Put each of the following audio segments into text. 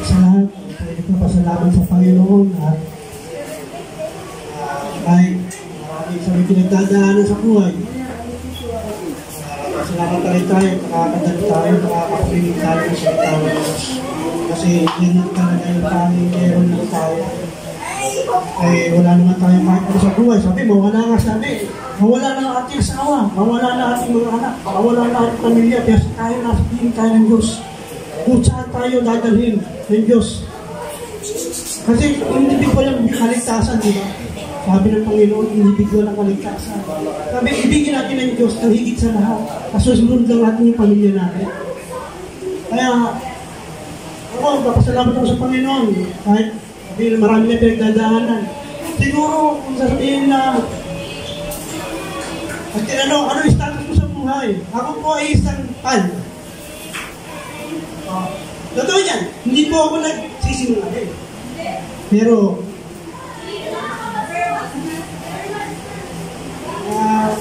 sa lahat, nagpapasalamat sa Panginoon at kahit maraming sa may pinagdadaanan sa buhay. Salamat tayo tayo, nakakadali tayo, nakakapinig tayo sa salita ng Diyos. Kasi yan ang talaga yung tanging meron lang tayo. Eh, wala naman tayo kahit ano sa buhay. Sabi, mawala nga sabi. Mawala na ang ating asawa, mawala na ating mga anak, mawala na ating pamilya. Kaya tayo nasabihin tayo ng Diyos. Kung saan tayo dadalhin ng Diyos. Kasi individual ang kaligtasan, di ba? Sabi ng Panginoon, individual ang kaligtasan. Sabi, ibigin natin ng Diyos ang higit sa lahat. Kasusunod lang natin yung pamilya natin. Kaya, ako, papasalamat ako sa Panginoon. Kahit marami na pinagdadaanan. Siguro, kung sasabihin na, at tinanong, ano yung status mo sa buhay? Ako po ay isang pan. Totoo yan, hindi po ako nagsisinungaling. Pero,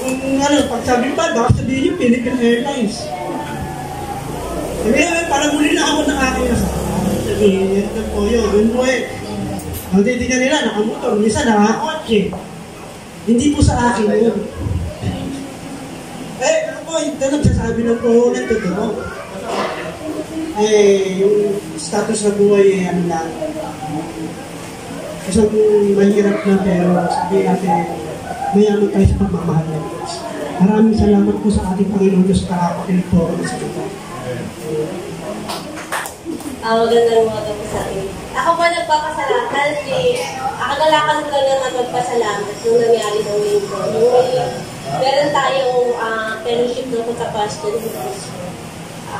kung ano, pag sabi pa, baka sabihin niyo, Philippine Airlines. Sabi, parang muli na ako ng aking asawa. Sabi, ito po yun po eh. Ang titignan nila, nakamotor, minsan nakakotse. Hindi po sa akin yun. Eh, ano po, ito nagsasabi ng po ng totoo. Eh, yung status sa buhay, ano lang. Isang mahirap na pero sabihin natin, mayaman tayo sa pagmamahal ng Diyos. Maraming salamat po sa ating Panginoon Diyos para kapakinig po ako sa ito. Magandang mga po sa akin. Ako po nagpapasalamat kasi akagalakan ko lang naman magpasalamat nung nangyari ng linggo. Meron tayong fellowship doon sa pastor.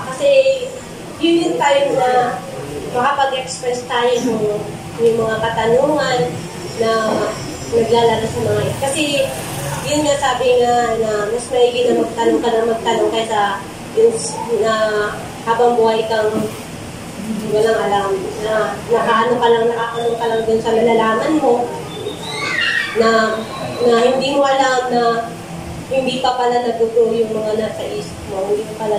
Kasi yun yung time na makapag-express tayo yung mga katanungan na naglalaro sa mga ito. Kasi yun nga sabi nga na mas maigi na magtanong ka na magtanong kaysa yun na habang buhay kang walang alam na nakatanong ka lang dun sa nalalaman mo na hindi mo alam na hindi pa pala nagugo yung mga nasa isip mo, hindi pa pala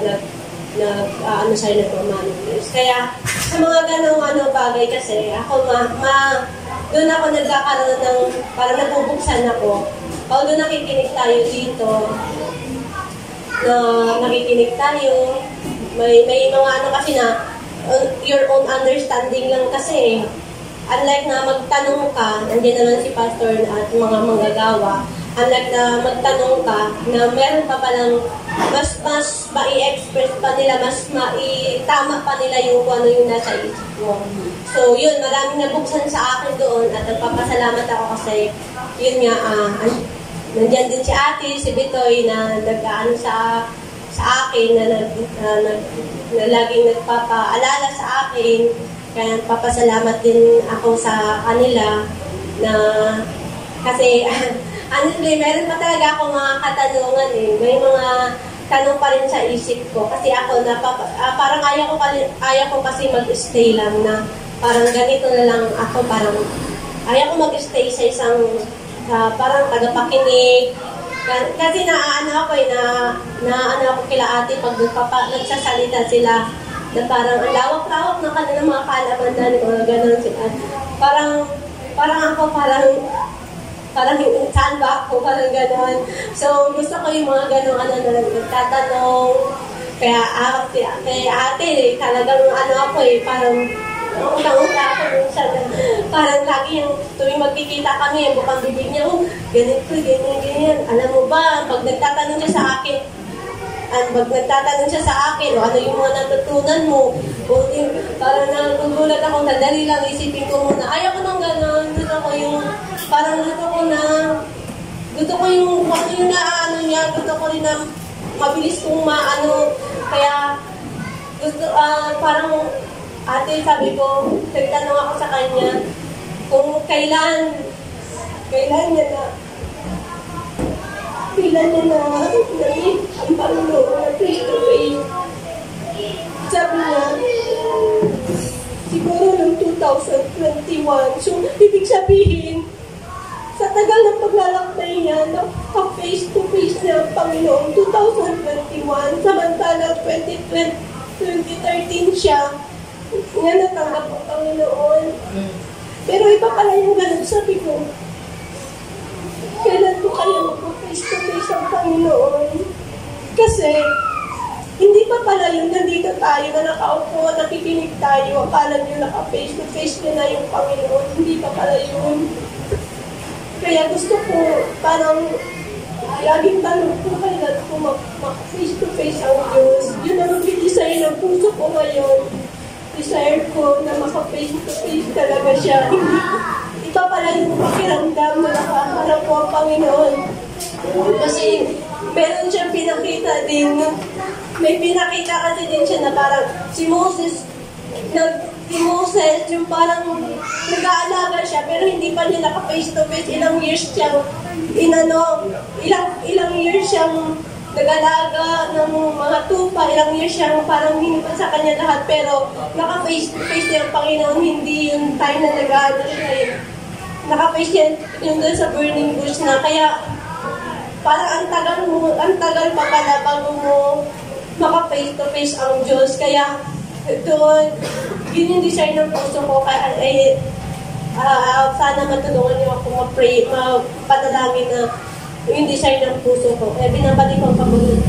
ano sa'yo nagmamanifest. Kaya sa mga ganong bagay kasi ako doon ako nagkakaroon ng parang nabubuksan ako. Although nakikinig tayo dito na nakikinig tayo may mga ano kasi na your own understanding lang kasi. Unlike na magtanong ka, nandiyan naman si pastor at mga manggagawa, unlike na magtanong ka na meron pa palang mas mai-express pa nila, mas mai-tama pa nila yung kung ano yung nasa isip mo. So yun, maraming nabuksan sa akin doon at nagpapasalamat ako kasi yun nga, nandiyan din si ate, si Bitoy na nag-ano sa akin na laging nagpapaalala sa akin. Kaya papasalamat din ako sa kanila na kasi honestly, meron pa talaga akong mga katanungan eh. May mga tanong pa rin sa isip ko kasi ako parang ayaw ko kasi mag-stay lang na parang ganito na lang ako, parang ayaw ko mag-stay sa isang parang tagapakinig. Kasi naano ako ako kila ate pag nagsasalita sila na parang ang lawak-lawak ng kanilang mga kalaman na mga gano'n sila. Parang ako parang saan ba ako, parang gano'n. So gusto ko yung mga gano'n na nagtatanong. Kaya ate talagang ako parang utang-uta ako minsan. Parang lagi yung tuwing magkikita kami, bukang bibig niya, ganito, ganyan. Alam mo ba, pag nagtatanong siya sa akin, ano yung mga natutunan mo, parang nagugulat ako, nadali lang, isipin ko muna, ayaw ko nang gano'n, gusto ko yung gusto ko rin na mabilis kong maano, kaya gusto, parang ate, sabi ko, nagtanong ako sa kanya, kung kailan niya na ang Panginoon na face to face. Sabi niya, siguro noong 2021. So, ibig sabihin, sa tagal ng paglalakbay niya, naka-face to face niya ang Panginoon 2021. Samantala, 2013 siya. Nga natanggap ang Panginoon. Pero iba pala yung ganun, sabi ko, kailan ko kayo mag-face to face ang Panginoon? Kasi, hindi pa pala yun, nandito tayo na nakaupo, nakikinig tayo, akala nyo naka-face to face nyo na yung Panginoon, hindi pa pala yun. Kaya gusto ko, parang, laging tanong ko, kailan ko mag-face to face ang Diyos. Yun ang desire ng puso ko ngayon. Desire ko na maka-face to face talaga siya. Iba pala yung pakiramdam na nakaharap ko ang Panginoon. Kasi, meron siyang pinakita din, may pinakita kasi din siya na parang si Moses, yung parang nag-aalaga siya, pero hindi pa niya naka-face to face. Ilang years siyang, ilang years siyang nag-alaga ng mga tupa, ilang years siyang parang hinipan sa kanya lahat, pero naka-face to face niya ang Panginoon, hindi yung time na nag-aalaga siya. Naka-face niya yung doon sa burning bush na, kaya parang ang tagal pa pala bago mo maka-face to face ang Diyos. Kaya doon, yun yung desire ng puso ko. Kaya sana matulungan niyo ako mag-pray, panalangin na yung desire ng puso ko. Kaya binabalik ko ang pagulong.